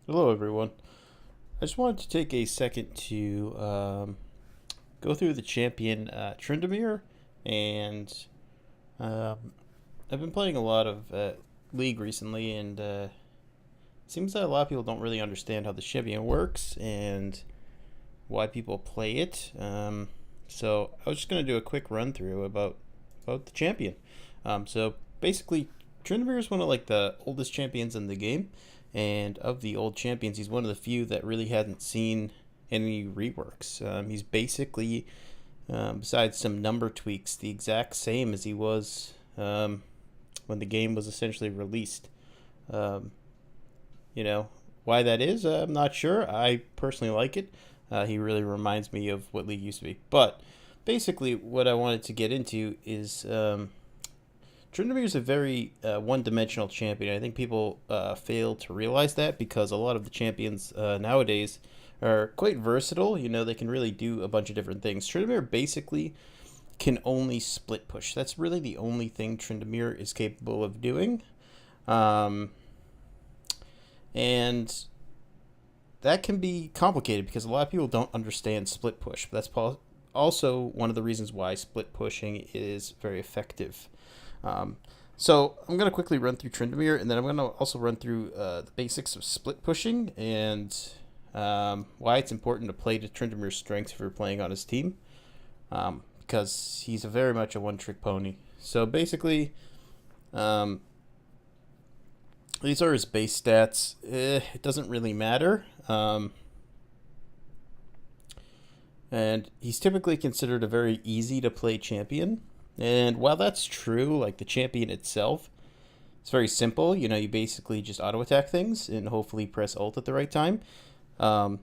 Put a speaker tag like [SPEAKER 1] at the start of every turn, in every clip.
[SPEAKER 1] Hello, everyone. I just wanted to take a second to go through the champion Tryndamere, and um, I've been playing a lot of League recently, and it seems that a lot of people don't really understand how the champion works and why people play it. So I was just going to do a quick run through about the champion. So basically, Tryndamere is one of like the oldest champions in the game, and of the old champions, he's one of the few that really hadn't seen any reworks. He's basically, besides some number tweaks, the exact same as he was when the game was essentially released. Um, you know why that is? I'm not sure. I personally like it. He really reminds me of what League used to be. But basically, what I wanted to get into is Tryndamere is a very one-dimensional champion. I think people fail to realize that because a lot of the champions nowadays are quite versatile. They can really do a bunch of different things. Tryndamere basically can only split push. That's really the only thing Tryndamere is capable of doing. Um, and that can be complicated because a lot of people don't understand split push. But that's also one of the reasons why split pushing is very effective. Um, so I'm going to quickly run through Tryndamere, and then I'm going to also run through the basics of split pushing and why it's important to play to Tryndamere's strengths if you're playing on his team, because he's very much a one-trick pony. So basically, um, these are his base stats. It doesn't really matter. And he's typically considered a very easy to play champion. And while that's true, like the champion itself, it's very simple. You basically just auto attack things and hopefully press ult at the right time. Um,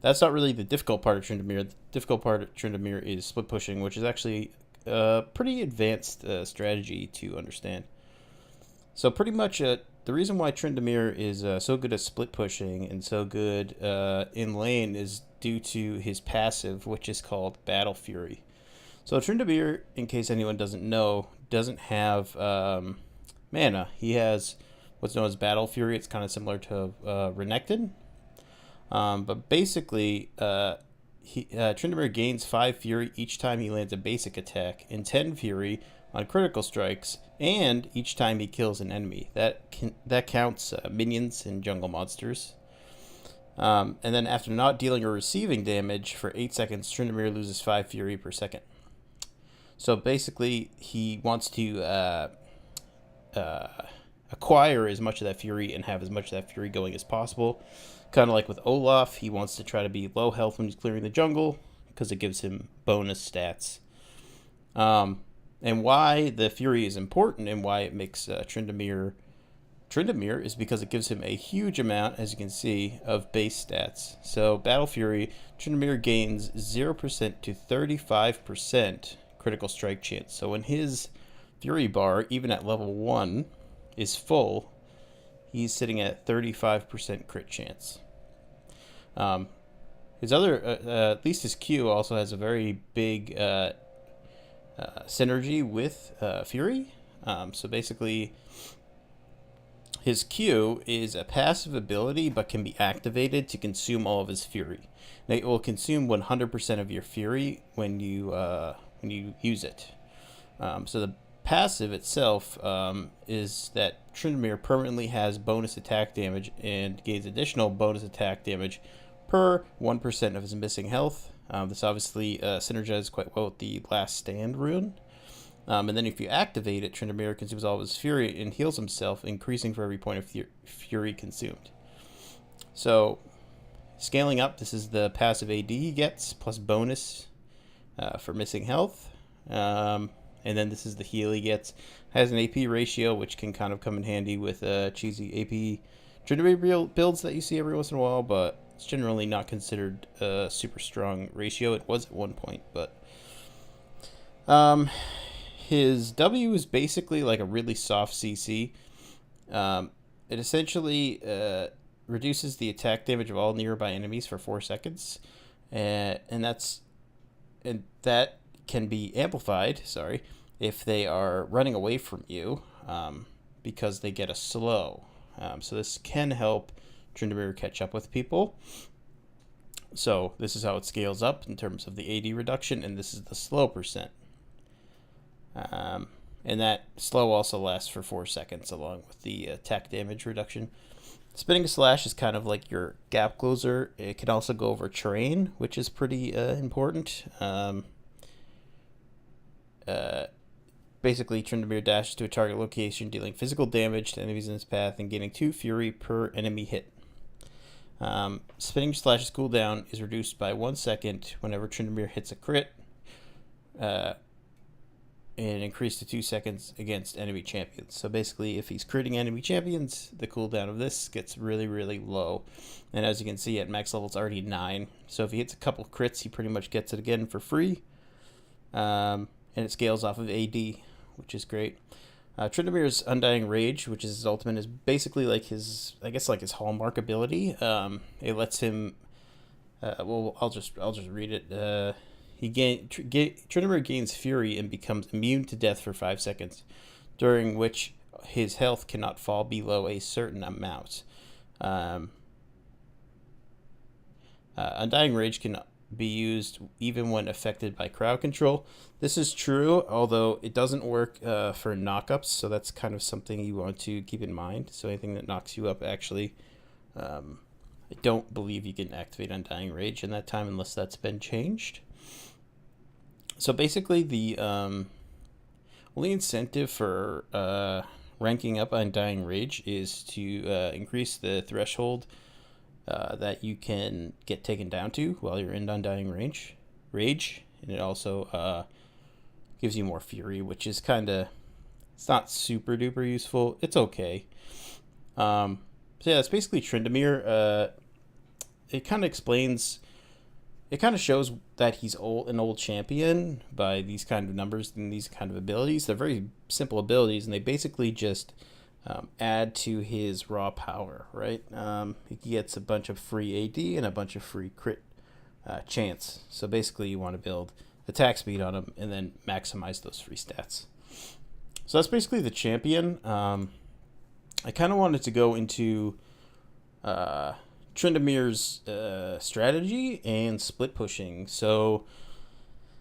[SPEAKER 1] that's not really the difficult part of Tryndamere. The difficult part of Tryndamere is split pushing, which is actually a pretty advanced strategy to understand. So pretty much the reason why Tryndamere is so good at split pushing and so good in lane is due to his passive, which is called Battle Fury. So Tryndamere, in case anyone doesn't know, doesn't have mana. He has what's known as Battle Fury. It's kind of similar to Renekton. But basically, Tryndamere gains 5 Fury each time he lands a basic attack, and 10 Fury on critical strikes, and each time he kills an enemy. That counts minions and jungle monsters. And then after not dealing or receiving damage for 8 seconds, Tryndamere loses 5 Fury per second. So basically, he wants to acquire as much of that Fury and have as much of that Fury going as possible. Kind of like with Olaf, he wants to try to be low health when he's clearing the jungle because it gives him bonus stats. And why the Fury is important and why it makes Tryndamere is because it gives him a huge amount, as you can see, of base stats. So Battle Fury, Tryndamere gains 0% to 35% critical strike chance. So when his Fury bar, even at level 1, is full, he's sitting at 35% crit chance. His other, at least his Q also has a very big synergy with Fury. So basically, his Q is a passive ability but can be activated to consume all of his Fury. Now, it will consume 100% of your Fury when you use it. So the passive itself is that Tryndamere permanently has bonus attack damage and gains additional bonus attack damage per 1% of his missing health. This obviously synergizes quite well with the Last Stand rune. And then if you activate it, Tryndamere consumes all of his Fury and heals himself, increasing for every point of Fury consumed. So, scaling up, this is the passive AD he gets, plus bonus for missing health. And then this is the heal he gets. Has an AP ratio, which can kind of come in handy with cheesy AP Tryndamere builds that you see every once in a while, but it's generally not considered a super strong ratio. It was at one point, but his W is basically like a really soft CC. It essentially reduces the attack damage of all nearby enemies for 4 seconds, and that can be amplified. Sorry, if they are running away from you, because they get a slow. So this can help Tryndamere catch up with people. So this is how it scales up in terms of the AD reduction, and this is the slow percent. And that slow also lasts for 4 seconds along with the attack damage reduction. Spinning Slash is kind of like your gap closer. It can also go over terrain, which is pretty important. Basically, Tryndamere dashes to a target location, dealing physical damage to enemies in its path and gaining 2 fury per enemy hit. Spinning Slash's cooldown is reduced by 1 second whenever Tryndamere hits a crit, and increased to 2 seconds against enemy champions. So basically, if he's critting enemy champions, the cooldown of this gets really, really low. And as you can see, at max level, it's already 9. So if he hits a couple crits, he pretty much gets it again for free. And it scales off of AD, which is great. Tryndamere's Undying Rage, which is his ultimate, is basically like his, I guess, like his hallmark ability. It lets him, well, I'll just read it. Tryndamere gains Fury and becomes immune to death for 5 seconds, during which his health cannot fall below a certain amount. Undying Rage can be used even when affected by crowd control. This is true, although it doesn't work for knockups, so that's kind of something you want to keep in mind. So anything that knocks you up, actually, I don't believe you can activate Undying Rage in that time unless that's been changed. So basically, the only incentive for ranking up Undying Rage is to increase the threshold that you can get taken down to while you're in Undying Rage. And it also gives you more Fury, which is kind of, it's not super duper useful. It's okay. So yeah, that's basically Tryndamere. It kind of explains, it kind of shows that he's an old champion by these kind of numbers and these kind of abilities. They're very simple abilities, and they basically just add to his raw power, right? He gets a bunch of free AD and a bunch of free crit chance. So basically, you want to build attack speed on him and then maximize those free stats. So that's basically the champion. I kind of wanted to go into Tryndamere's strategy and split pushing. So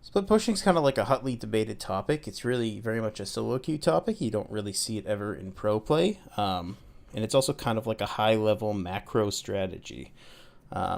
[SPEAKER 1] split pushing is kind of like a hotly debated topic. It's really very much a solo queue topic. You don't really see it ever in pro play. And it's also kind of like a high level macro strategy.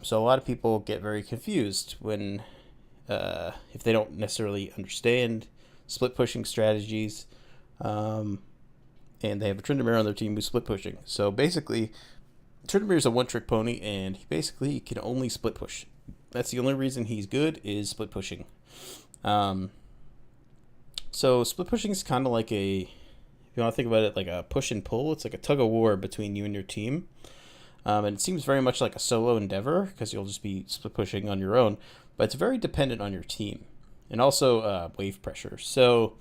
[SPEAKER 1] So a lot of people get very confused when if they don't necessarily understand split pushing strategies. And they have a Tryndamere on their team who's split pushing. So basically, Tryndamere is a one-trick pony, and he basically can only split push. That's the only reason he's good, is split pushing. So split pushing is kind of like if you want to think about it like a push and pull, it's like a tug of war between you and your team. And it seems very much like a solo endeavor because you'll just be split pushing on your own, but it's very dependent on your team and also wave pressure. So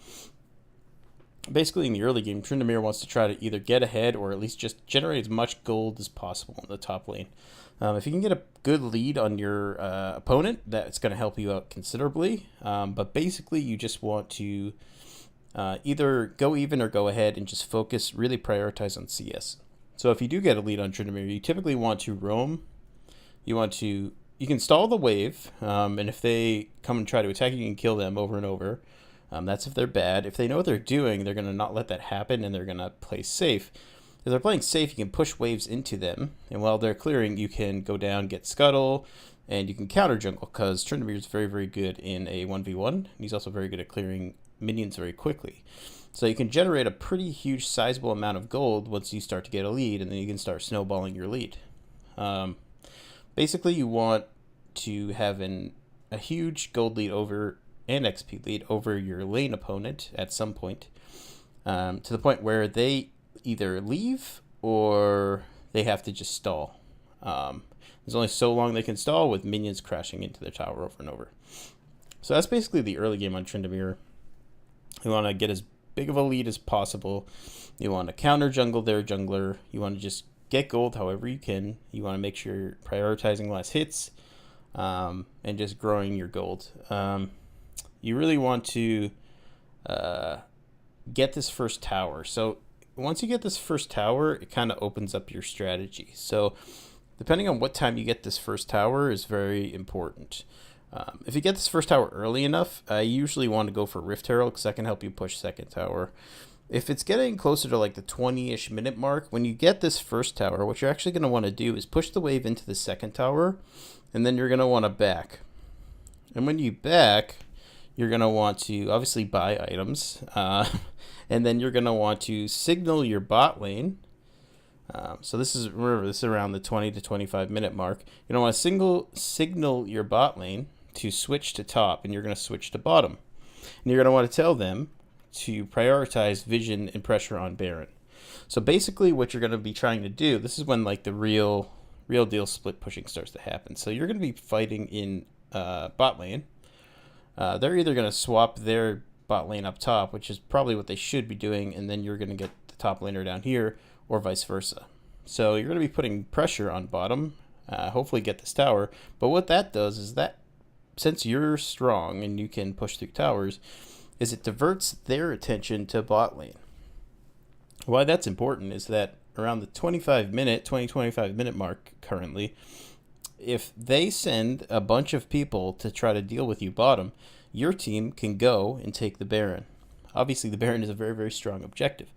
[SPEAKER 1] basically, in the early game, Tryndamere wants to try to either get ahead or at least just generate as much gold as possible in the top lane. If you can get a good lead on your opponent, that's going to help you out considerably. But basically, you just want to either go even or go ahead and just focus, really prioritize on CS. So if you do get a lead on Tryndamere, you typically want to roam. You can stall the wave, and if they come and try to attack you, you can kill them over and over. That's if they're bad. If they know what they're doing, they're going to not let that happen, and they're going to play safe. If they're playing safe, you can push waves into them, and while they're clearing, you can go down, get Scuttle, and you can counter jungle, because Tryndamere is very, very good in a 1v1, and he's also very good at clearing minions very quickly. So you can generate a pretty huge, sizable amount of gold once you start to get a lead, and then you can start snowballing your lead. Basically, you want to have a huge gold lead over and XP lead over your lane opponent at some point, to the point where they either leave or they have to just stall. There's only so long they can stall with minions crashing into their tower over and over. So that's basically the early game on Tryndamere. You want to get as big of a lead as possible. You want to counter jungle their jungler. You want to just get gold however you can. You want to make sure you're prioritizing less hits, and just growing your gold. You really want to get this first tower. So once you get this first tower, it kind of opens up your strategy. So depending on what time you get this first tower is very important. If you get this first tower early enough, I usually want to go for Rift Herald because that can help you push second tower. If it's getting closer to like the 20-ish minute mark, when you get this first tower, what you're actually going to want to do is push the wave into the second tower, and then you're going to want to back. And when you back, you're going to want to obviously buy items, and then you're going to want to signal your bot lane. So this is, remember, this is around the 20 to 25 minute mark. You're going to want to signal your bot lane to switch to top, and you're going to switch to bottom. And you're going to want to tell them to prioritize vision and pressure on Baron. So basically what you're going to be trying to do, this is when like the real deal split pushing starts to happen. So you're going to be fighting in bot lane. They're either going to swap their bot lane up top, which is probably what they should be doing, and then you're going to get the top laner down here, or vice versa. So you're going to be putting pressure on bottom, hopefully get this tower. But what that does is that since you're strong and you can push through towers, is it diverts their attention to bot lane. Why that's important is that around the 20-25 minute mark currently, if they send a bunch of people to try to deal with you bottom, your team can go and take the Baron. Obviously, the Baron is a very, very strong objective.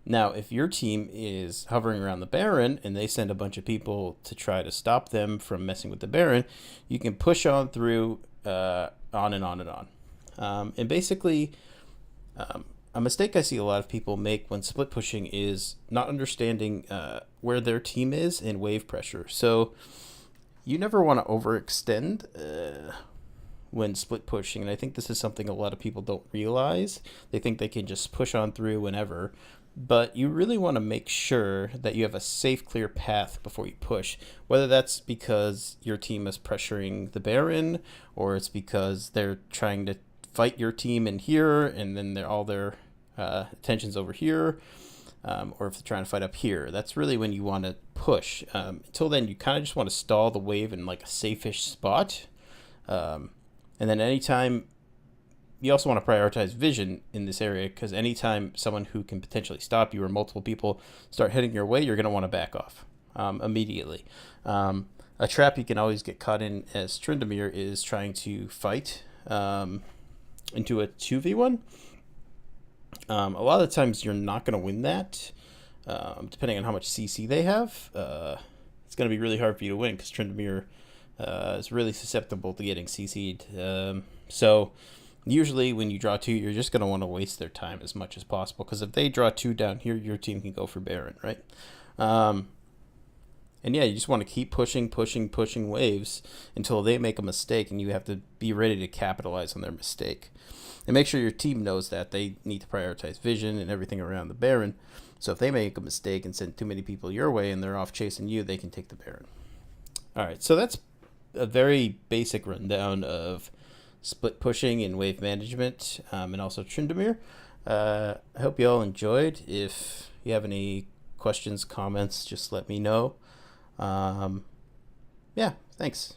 [SPEAKER 1] Now, if your team is hovering around the Baron and they send a bunch of people to try to stop them from messing with the Baron, you can push on through on and on and on. And basically, a mistake I see a lot of people make when split pushing is not understanding where their team is in wave pressure. So you never want to overextend when split pushing, and I think this is something a lot of people don't realize. They think they can just push on through whenever, but you really want to make sure that you have a safe, clear path before you push, whether that's because your team is pressuring the Baron, or it's because they're trying to fight your team in here, and then all their attention's over here, or if they're trying to fight up here. That's really when you want to push. Until then, you kind of just want to stall the wave in like a safe-ish spot. And then anytime, you also want to prioritize vision in this area, because anytime someone who can potentially stop you or multiple people start heading your way, you're going to want to back off immediately. A trap you can always get caught in as Tryndamere is trying to fight into a 2v1. A lot of the times you're not going to win that, depending on how much CC they have. It's going to be really hard for you to win because Tryndamere is really susceptible to getting CC'd. So usually when you draw two, you're just going to want to waste their time as much as possible, because if they draw two down here, your team can go for Baron, right? And yeah, you just want to keep pushing waves until they make a mistake, and you have to be ready to capitalize on their mistake. And make sure your team knows that they need to prioritize vision and everything around the Baron. So if they make a mistake and send too many people your way and they're off chasing you, they can take the Baron. All right, so that's a very basic rundown of split pushing and wave management, and also Tryndamere. I hope you all enjoyed. If you have any questions, comments, just let me know. Yeah, thanks.